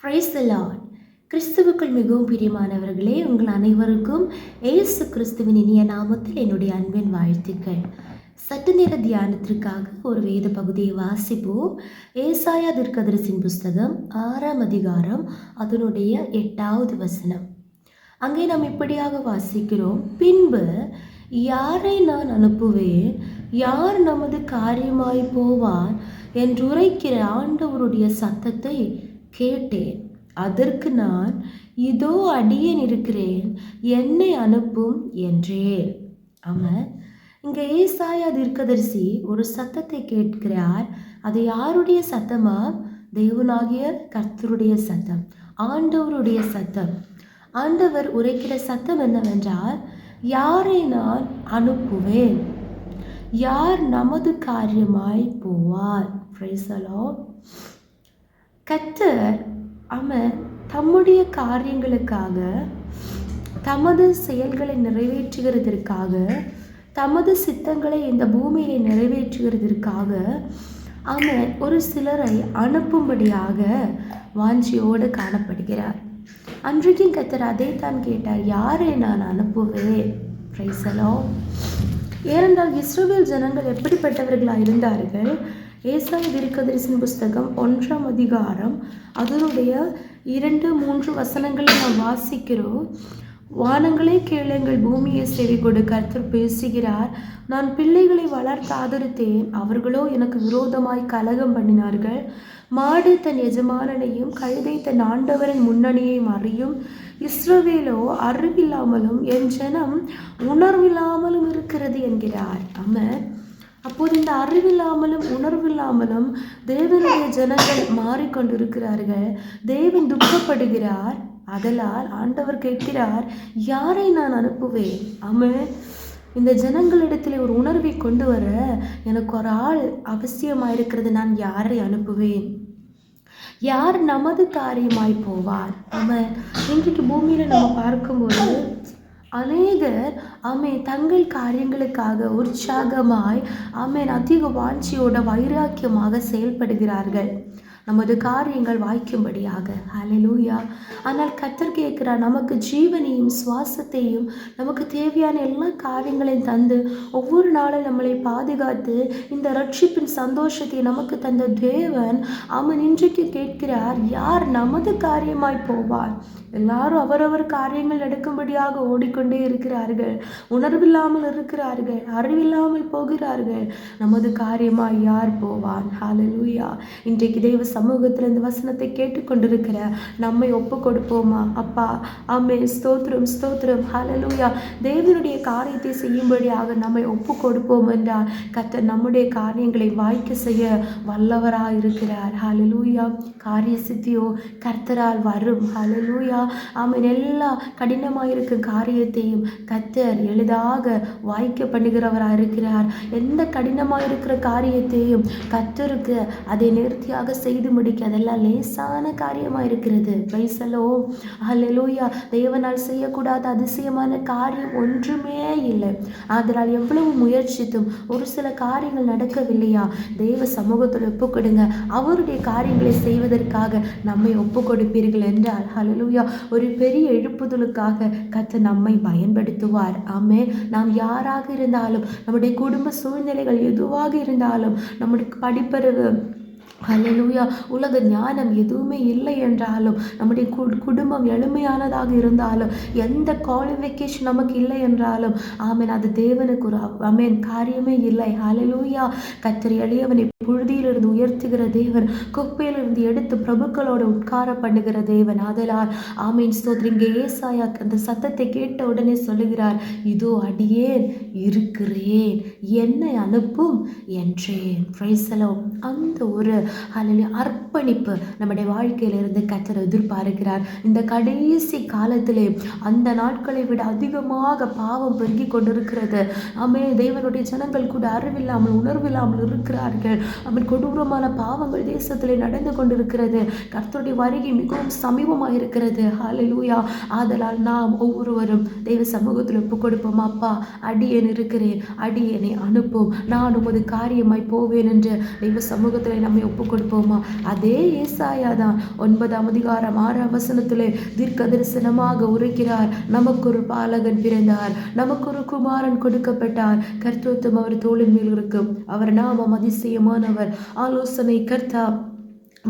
Price the Lord. கிறிஸ்துவுக்குள் மிகவும் பிரியமானவர்களே, உங்கள் அனைவருக்கும் இயேசு கிறிஸ்துவின் இனிய நாமத்தில் என்னுடைய அன்பின் வாழ்த்துக்கள். சற்று நேர தியானத்திற்காக ஒரு வேத பகுதியை வாசிப்போம். ஏசாயா தீர்க்கதரிசியின் புஸ்தகம் 6ஆம் அதிகாரம் அதனுடைய 8வது வசனம். அங்கே நாம் இப்படியாக வாசிக்கிறோம், பின்பு யாரை நான் அனுப்புவேன், யார் நமது காரியமாய் போவார் என்று உரைக்கிற ஆண்டவருடைய சத்தத்தை கேட்டேன். அதற்கு நான், இதோ அடியேன் இருக்கிறேன், என்னை அனுப்பும் என்றேன். ஆமாம், இங்கே ஏசாயா தீர்க்கதரிசி ஒரு சத்தத்தை கேட்கிறார். அது யாருடைய சத்தமா? தேவனாகிய கர்த்தருடைய சத்தம், ஆண்டவருடைய சத்தம். ஆண்டவர் உரைக்கிற சத்தம் என்னவென்றால், யாரை நான் அனுப்புவேன், யார் நமது காரியமாய் போவார். Price the Lord. கர்த்தர் தம்முடைய காரியங்களுக்காக, தமது செயல்களை நிறைவேற்றுகிறதற்காக, தமது சித்தங்களை இந்த பூமியை நிறைவேற்றுகிறதற்காக ஒரு சிலரை அனுப்பும்படியாக வாஞ்சியோடு காணப்படுகிறார். அன்றைக்கும் கர்த்தர் அதைத்தான் கேட்டார், யாரை நான் அனுப்புவேன். Price the Lord. ஏனென்றால் இஸ்ரவேல் ஜனங்கள் எப்படிப்பட்டவர்களாக இருந்தார்கள்? ஏசாயா தீர்க்கதரிசியின் புஸ்தகம் 1ஆம் அதிகாரம் அதனுடைய 2-3 வசனங்களை நாம் வாசிக்கிறோம். வானங்களே கேளுங்கள், பூமியை செவி கொடு, கர்த்தர் பேசுகிறார். நான் பிள்ளைகளை வளர்த்து ஆதரித்தேன், அவர்களோ எனக்கு விரோதமாய் கலகம் பண்ணினார்கள். மாடு தன் எஜமானனையும் கழுதை தன் ஆண்டவரின் முன்னணியையும் அறியும். இஸ்ரவேலோ அறிவில்லாமலும் என் ஜனம் உணர்வில்லாமலும் இருக்கிறது என்கிறார். அப்போது இந்த அறிவில்லாமலும் உணர்வில்லாமலும் தேவனுடைய ஜனங்கள் மாறிக்கொண்டிருக்கிறார்கள். தேவன் துக்கப்படுகிறார். அதனால் ஆண்டவர் கேட்கிறார், யாரை நான் அனுப்புவேன்? இந்த ஜனங்களிடத்தில் ஒரு உணர்வை கொண்டு வர எனக்கு ஒரு ஆள் அவசியமாக இருக்கிறது. நான் யாரை அனுப்புவேன்? யார் நமது காரியமாய் போவார்? இன்றைக்கு பூமியில் நம்ம பார்க்கும்போது அநேகர் தங்கள் காரியங்களுக்காக உற்சாகமாய் அதிக வாஞ்சியோட வைராக்கியமாக செயல்படுகிறார்கள், நமது காரியங்கள் வாய்க்கும்படியாக. ஹல்லேலூயா. ஆனால் கர்த்தர் கேட்கிறார், நமக்கு ஜீவனையும் சுவாசத்தையும் நமக்கு தேவையான எல்லா காரியங்களையும் தந்து ஒவ்வொரு நாளும் நம்மளை பாதுகாத்து இந்த ரட்சிப்பின் சந்தோஷத்தை நமக்கு தந்த தேவன் இன்றைக்கு கேட்கிறார், யார் நமது காரியமாய் போவார்? எல்லாரும் அவரவர் காரியங்கள் நடக்கும்படியாக ஓடிக்கொண்டே இருக்கிறார்கள், உணர்வில்லாமல் இருக்கிறார்கள், அறிவில்லாமல் போகிறார்கள். நமது காரியமாய் யார் போவான்? ஹல்லேலூயா. இன்றைக்கு தேவ சமூகத்தில் இந்த வசனத்தை கேட்டுக்கொண்டிருக்கிற நம்மை ஒப்பு கொடுப்போமா? அப்பா, ஸ்தோத்திரம் ஸ்தோத்திரம். ஹல்லேலூயா. தேவனுடைய காரியத்தை செய்யும்படியாக நம்மை ஒப்பு கொடுப்போம் என்றால் கர்த்தர் நம்முடைய காரியங்களை வாய்க்க செய்ய வல்லவராக இருக்கிறார். ஹல்லேலூயா. காரிய சித்தியோ கர்த்தரால் வரும். ஹல்லேலூயா. எல்லா கடினமாக இருக்கும் காரியத்தையும் கர்த்தர் எளிதாக வாய்க்க பண்ணுகிறவராக இருக்கிறார். எந்த கடினமாக இருக்கிற காரியத்தையும் கர்த்தருக்கு அதை நேர்த்தியாக செய்து முடிக்க அதெல்லாம் லேசான காரியமாக இருக்கிறது. Praise the Lord. ஹல்லேலூயா. தேவனால் செய்யக்கூடாத அதிசயமான காரியம் ஒன்றுமே இல்லை. அதனால் எவ்வளவு முயற்சித்தும் ஒரு சில காரியங்கள் நடக்கவில்லையா? தேவ சமூகத்தில் ஒப்பு கொடுங்க. அவருடைய காரியங்களை செய்வதற்காக நம்மை ஒப்பு கொடுப்பீர்கள் என்றால் ஹல்லேலூயா, ஒரு பெரிய எழுப்புதலுக்காக கர்த்தர் நம்மை பயன்படுத்துவார். நாம் யாராக இருந்தாலும், நம்முடைய குடும்ப சூழ்நிலைகள் எதுவாக இருந்தாலும், நம்முடைய படிப்பறிவு, ஹல்லேலூயா, உலக ஞானம் எதுவுமே இல்லை என்றாலும், நம்முடைய குடும்பம் எளிமையானதாக இருந்தாலும், எந்த குவாலிஃபிகேஷன் நமக்கு இல்லை என்றாலும் அது தேவனுக்கு ஒரு காரியமே இல்லை. ஹல்லேலூயா. கர்த்தர் எளியவனை புழுதியிலிருந்து உயர்த்துகிற தேவன், குப்பையிலிருந்து எடுத்து பிரபுக்களோடு உட்கார பண்ணுகிற தேவன். அதனால் ஸ்தோத்திரம். இங்கே ஏசாயா அந்த சத்தத்தை கேட்ட உடனே சொல்லுகிறார், இதோ அடியேன் இருக்கிறேன், என்னை அனுப்பும் என்றேன். Price the Lord. அந்த ஒரு அர்ப்பணிப்பு நம்முடைய வாழ்க்கையிலிருந்து கர்த்தர் எதிர்பார்க்கிறார். இந்த கடைசி காலத்திலே அந்த நாட்களை விட அதிகமாக பாவம் பெருகி கொண்டிருக்கிறது. தேவனுடைய ஜனங்கள் கூட அறிவில்லாமல் உணர்வில்லாமல் இருக்கிறார்கள். கொடூரமான பாவங்கள் தேசத்திலே நடந்து கொண்டிருக்கிறது. கர்த்தருடைய வருகை மிகவும் சமீபமாக இருக்கிறது. ஹல்லேலூயா. ஆதலால் நாம் ஒவ்வொருவரும் தெய்வ சமூகத்தில் ஒப்பு கொடுப்போம். அப்பா, அடியேன் இருக்கிறேன், அடியேனை அனுப்பும், நான் உமது காரியமாய் போவேன் என்று தெய்வ சமூகத்தில் நம்மை ஒப்பு கொடுப்போமா? அதே ஏசாயா தான் 9ஆம் அதிகாரம் 6ஆம் வசனத்திலே தீர்க்க தரிசனமாக உரைக்கிறார். நமக்கு ஒரு பாலகன் பிறந்தார், நமக்கு ஒரு குமாரன் கொடுக்கப்பட்டார், கர்த்தத்துவம் அவர் தோளின் மேல் இருக்கும், அவர் நாமம் அதிசயமானவர், ஆலோசனை கர்த்தா,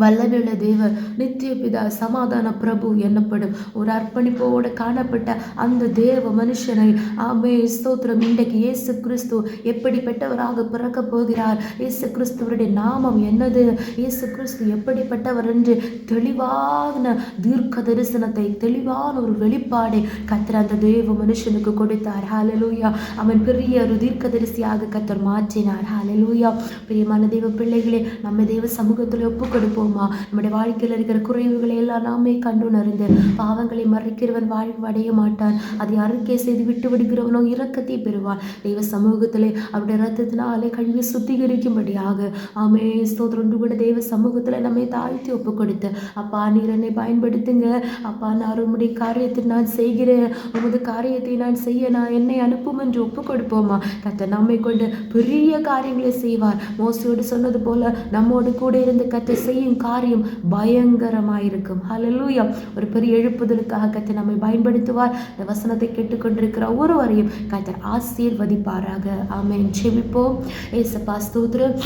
வல்லமையுள்ள தேவ, நித்திய பிதா, சமாதான பிரபு என்னப்படும். ஒரு அர்ப்பணிப்போடு காணப்பட்ட அந்த தேவ மனுஷனை ஆமே ஸ்தோத்திரம். இன்றைக்கு இயேசு கிறிஸ்து எப்படிப்பட்டவராக பிறக்க போகிறார், இயேசு கிறிஸ்துவருடைய நாமம் என்னது, இயேசு கிறிஸ்து எப்படிப்பட்டவர் என்று தெளிவான தீர்க்க தரிசனத்தை, தெளிவான ஒரு வெளிப்பாடை கர்த்தர் அந்த தேவ மனுஷனுக்கு கொடுத்தார். ஹல்லேலூயா. அவன் பெரிய ஒரு தீர்க்கதரிசியாக கர்த்தர் மாற்றினார். ஹல்லேலூயா. பிரியமான தேவ பிள்ளைகளே, நம்ம தேவ சமூகத்தில் ஒப்பு கொடுப்போம். நம்முடைய வாழ்க்கையில் இருக்கிற குறைவுகளை எல்லாம் நாமே கண்டுணர்ந்து, பாவங்களை மறைக்கிறவன் வாழ்வு அடைய மாட்டான், அதை அறிக்கை செய்து விட்டு விடுகிறவனோ இரக்கத்தை பெறுவான். தெய்வ சமூகத்திலே அவருடைய ரத்தத்தினாலே கழுவி சுத்திகரிக்கும்படியாக ஆமே ஸ்தோத்திரம் கூட தெய்வ சமூகத்தில் நம்மை தாழ்த்தி ஒப்பு கொடுத்து, அப்பா நீர் என்னை பயன்படுத்துங்க, அப்பா நான் உம்முடைய காரியத்தை நான் செய்கிறேன், உமது காரியத்தை நான் செய்ய நான் என்னை அனுப்பும் என்று ஒப்பு கொடுப்போமா? கர்த்தர் நம்மை கொண்டு பெரிய காரியங்களை செய்வார். மோசையோடு சொன்னது போல நம்மோடு கூட இருந்து கர்த்தர் செய்யும் காரியம் பயங்கரமாயிருக்கும். ஹல்லேலூயா. ஒரு பெரிய எழுப்புதலுக்காக கர்த்தர் நம்மை பயன்படுத்துவார். இந்த வசனத்தை கேட்டுக்கொண்டிருக்கிற ஒருவரையும் கர்த்தர் ஆசீர்வதிப்பாராக. ஆமென். ஜெபிப்போம். ஏசப்பா ஸ்தோத்திரம்.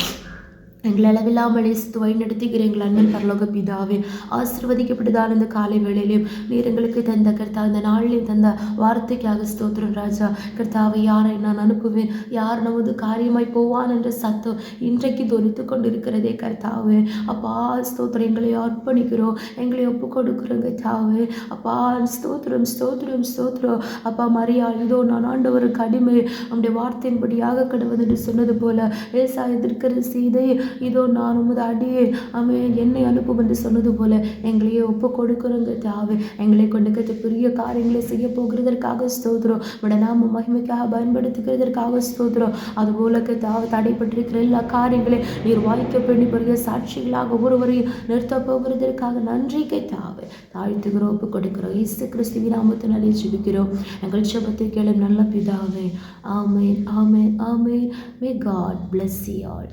எங்களை அளவில்லாமல் இயேசு வழிநடத்துகிற எங்கள் அண்ணன் பரலோக பிதாவே, ஆசீர்வதிக்கப்பட்டதான இந்த காலை வேளையிலும் நீர் எங்களுக்கு தந்த கர்த்தா, இந்த நாளிலும் தந்த வார்த்தைக்காக ஸ்தோத்திரம் ராஜா. கர்த்தாவை யாரை நான் அனுப்புவேன், யார் நமது காரியமாய் போவான் என்ற சத்தம் இன்றைக்கு தொனித்து கொண்டிருக்கிறதே கர்த்தாவே. அப்பா ஸ்தோத்திரம், எங்களை அர்ப்பணிக்கிறோம், எங்களை ஒப்பு கொடுக்குறோம் கர்த்தாவே. அப்பா ஸ்தோத்திரம் ஸ்தோத்திரம் ஸ்தோத்திரம். அப்பா மரியா, இதோ நான் ஆண்டவருக்கு அடிமை, நம்முடைய வார்த்தையின்படியாக கடவுள் என்று சொன்னது போல ஏசா எதிர்க்கிற சீதை, இதோ நான் உமது அடியே அமே என்னை அனுப்பும் என்று சொன்னது போல எங்களையே ஒப்பு கொடுக்குறோங்க தாவே. எங்களை கொண்டு கற்று பெரிய காரியங்களை செய்ய போகிறதற்காக ஸ்தோத்திரம். உடைய நாம மகிமைக்காக பயன்படுத்துகிறதற்காக ஸ்தோத்திரம். அதுபோல தாவை தடைப்பட்டிருக்கிற எல்லா காரியங்களையும் நீர் வாய்க்க பண்ணி பெரிய சாட்சிகளாக ஒவ்வொருவரையும் நிறுத்த போகிறதற்காக நன்றி தாவே. தாழ்த்துகிறோம், ஒப்பு கொடுக்கிறோம். இயேசு கிறிஸ்துவின் நாமத்தினாலே ஜெபிக்கிறோம் எங்கள் ஜெபத்தை கேளு நல்ல பிதாவே. ஆமென் ஆமென் ஆமென். May God bless you all.